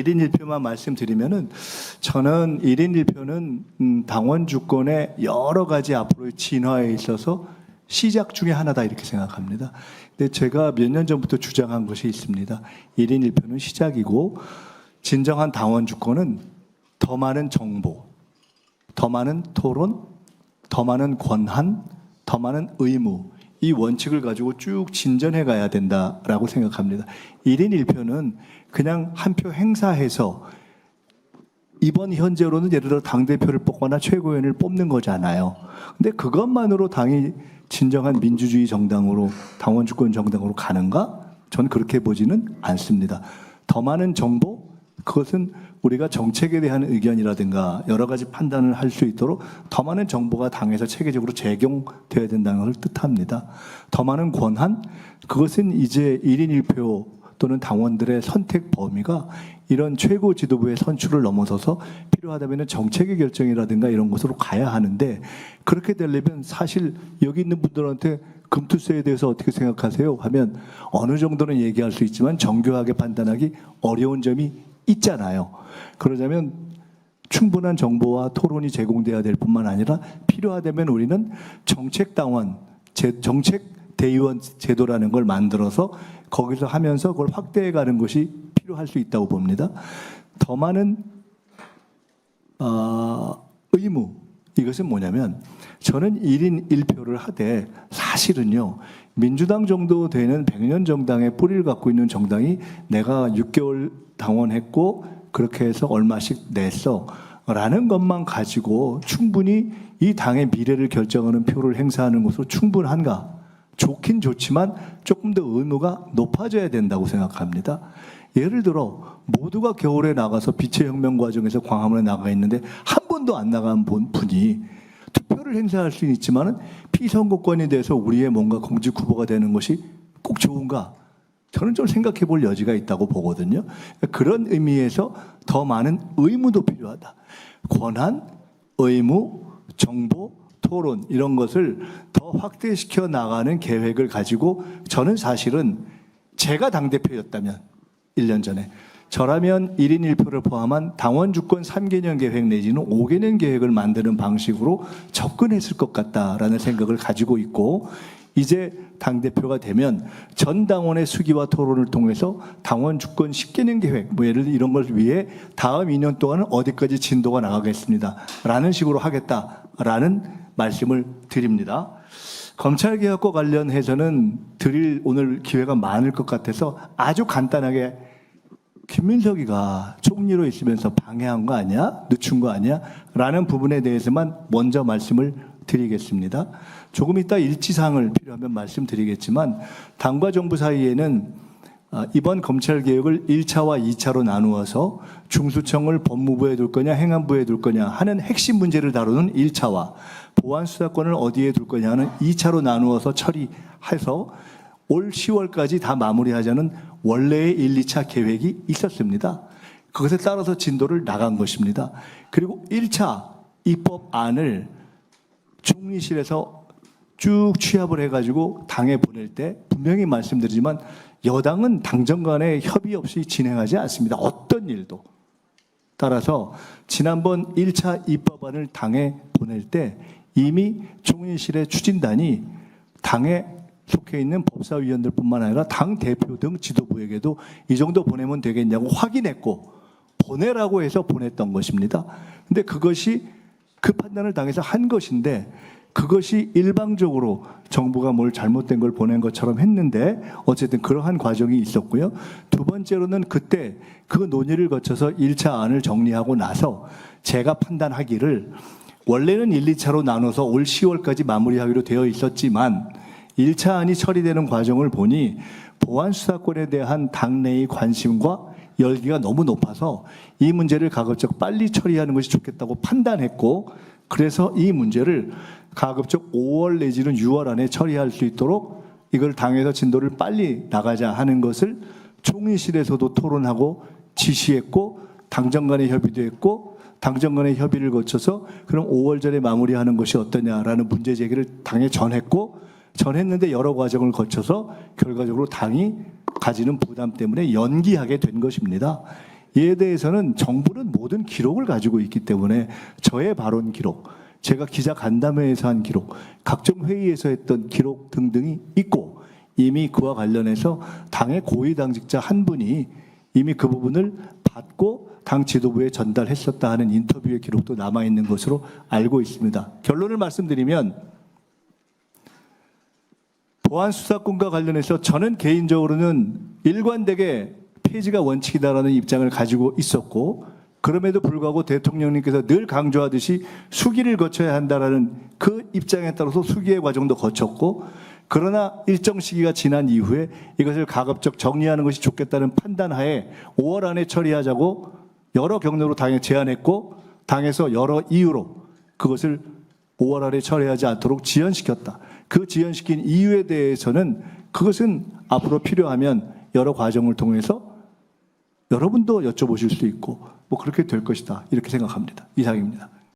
1인 1표만 말씀드리면은 저는 1인 1표는 당원 주권의 여러 가지 앞으로의 진화에 있어서 시작 중에 하나다 이렇게 생각합니다. 근데 제가 몇 년 전부터 주장한 것이 있습니다. 1인 1표는 시작이고 진정한 당원 주권은 더 많은 정보, 더 많은 토론, 더 많은 권한, 더 많은 의무, 이 원칙을 가지고 쭉 진전해 가야 된다라고 생각합니다. 1인 1표는 그냥 한 표 행사해서 이번 현재로는 예를 들어 당대표를 뽑거나 최고위원을 뽑는 거잖아요. 근데 그것만으로 당이 진정한 민주주의 정당으로, 당원주권 정당으로 가는가? 전 그렇게 보지는 않습니다. 더 많은 정보, 그것은 우리가 정책에 대한 의견이라든가 여러 가지 판단을 할 수 있도록 더 많은 정보가 당에서 체계적으로 제공되어야 된다는 것을 뜻합니다. 더 많은 권한, 그것은 이제 1인 1표 또는 당원들의 선택 범위가 이런 최고 지도부의 선출을 넘어서서 필요하다면 정책의 결정이라든가 이런 것으로 가야 하는데, 그렇게 되려면 사실 여기 있는 분들한테 금투세에 대해서 어떻게 생각하세요? 하면 어느 정도는 얘기할 수 있지만 정교하게 판단하기 어려운 점이 있잖아요. 그러자면 충분한 정보와 토론이 제공돼야 될 뿐만 아니라 필요하다면 우리는 정책당원, 정책대의원 제도라는 걸 만들어서 거기서 하면서 그걸 확대해 가는 것이 필요할 수 있다고 봅니다. 더 많은 의무, 이것은 뭐냐면 저는 1인 1표를 하되 사실은요, 민주당 정도 되는 100년 정당의 뿌리를 갖고 있는 정당이 내가 6개월 당원했고 그렇게 해서 얼마씩 냈어 라는 것만 가지고 충분히 이 당의 미래를 결정하는 표를 행사하는 것으로 충분한가? 좋긴 좋지만 조금 더 의무가 높아져야 된다고 생각합니다. 예를 들어 모두가 겨울에 나가서 빛의 혁명 과정에서 광화문에 나가 있는데 한 번도 안 나간 분이 투표를 행사할 수는 있지만 피선거권에 대해서 우리의 뭔가 공직 후보가 되는 것이 꼭 좋은가? 저는 좀 생각해 볼 여지가 있다고 보거든요. 그런 의미에서 더 많은 의무도 필요하다. 권한, 의무, 정보, 토론 이런 것을 더 확대시켜 나가는 계획을 가지고 저는 사실은 제가 당대표였다면 1년 전에 저라면 1인 1표를 포함한 당원 주권 3개년 계획 내지는 5개년 계획을 만드는 방식으로 접근했을 것 같다라는 생각을 가지고 있고, 이제 당대표가 되면 전 당원의 수기와 토론을 통해서 당원 주권 10개년 계획, 뭐 예를 들어 이런 걸 위해 다음 2년 동안은 어디까지 진도가 나가겠습니다 라는 식으로 하겠다라는 말씀을 드립니다. 검찰개혁과 관련해서는 드릴 오늘 기회가 많을 것 같아서 아주 간단하게, 김민석이가 총리로 있으면서 방해한 거 아니야? 늦춘 거 아니야? 라는 부분에 대해서만 먼저 말씀을 드리겠습니다. 조금 이따 일지사항을 필요하면 말씀드리겠지만 당과 정부 사이에는 이번 검찰개혁을 1차와 2차로 나누어서 중수청을 법무부에 둘 거냐 행안부에 둘 거냐 하는 핵심 문제를 다루는 1차와 보안수사권을 어디에 둘 거냐 하는 2차로 나누어서 처리해서 올 10월까지 다 마무리하자는 원래의 1, 2차 계획이 있었습니다. 그것에 따라서 진도를 나간 것입니다. 그리고 1차 입법안을 총리실에서 쭉 취합을 해가지고 당에 보낼 때 분명히 말씀드리지만 여당은 당정 간에 협의 없이 진행하지 않습니다. 어떤 일도. 따라서 지난번 1차 입법안을 당에 보낼 때 이미 총리실의 추진단이 당에 속해 있는 법사위원들뿐만 아니라 당 대표 등 지도부에게도 이 정도 보내면 되겠냐고 확인했고 보내라고 해서 보냈던 것입니다. 근데 그것이 그 판단을 당해서 한 것인데 그것이 일방적으로 정부가 뭘 잘못된 걸 보낸 것처럼 했는데 어쨌든 그러한 과정이 있었고요. 두 번째로는 그때 그 논의를 거쳐서 1차 안을 정리하고 나서 제가 판단하기를 원래는 1, 2차로 나눠서 올 10월까지 마무리하기로 되어 있었지만 1차 안이 처리되는 과정을 보니 보안수사권에 대한 당내의 관심과 열기가 너무 높아서 이 문제를 가급적 빨리 처리하는 것이 좋겠다고 판단했고, 그래서 이 문제를 가급적 5월 내지는 6월 안에 처리할 수 있도록 이걸 당에서 진도를 빨리 나가자 하는 것을 총리실에서도 토론하고 지시했고 당정 간의 협의도 했고 당정 간의 협의를 거쳐서 그럼 5월 전에 마무리하는 것이 어떠냐라는 문제 제기를 당에 전했는데 여러 과정을 거쳐서 결과적으로 당이 가지는 부담 때문에 연기하게 된 것입니다. 이에 대해서는 정부는 모든 기록을 가지고 있기 때문에 저의 발언 기록, 제가 기자 간담회에서 한 기록, 각종 회의에서 했던 기록 등등이 있고 이미 그와 관련해서 당의 고위 당직자 한 분이 이미 그 부분을 받고 당 지도부에 전달했었다 하는 인터뷰의 기록도 남아있는 것으로 알고 있습니다. 결론을 말씀드리면 보안수사권과 관련해서 저는 개인적으로는 일관되게 폐지가 원칙이다라는 입장을 가지고 있었고 그럼에도 불구하고 대통령님께서 늘 강조하듯이 수기를 거쳐야 한다라는 그 입장에 따라서 수기의 과정도 거쳤고 그러나 일정 시기가 지난 이후에 이것을 가급적 정리하는 것이 좋겠다는 판단하에 5월 안에 처리하자고 여러 경로로 당에 제안했고 당에서 여러 이유로 그것을 5월 안에 처리하지 않도록 지연시켰다. 그 지연시킨 이유에 대해서는 그것은 앞으로 필요하면 여러 과정을 통해서 여러분도 여쭤보실 수 있고 뭐 그렇게 될 것이다. 이렇게 생각합니다. 이상입니다.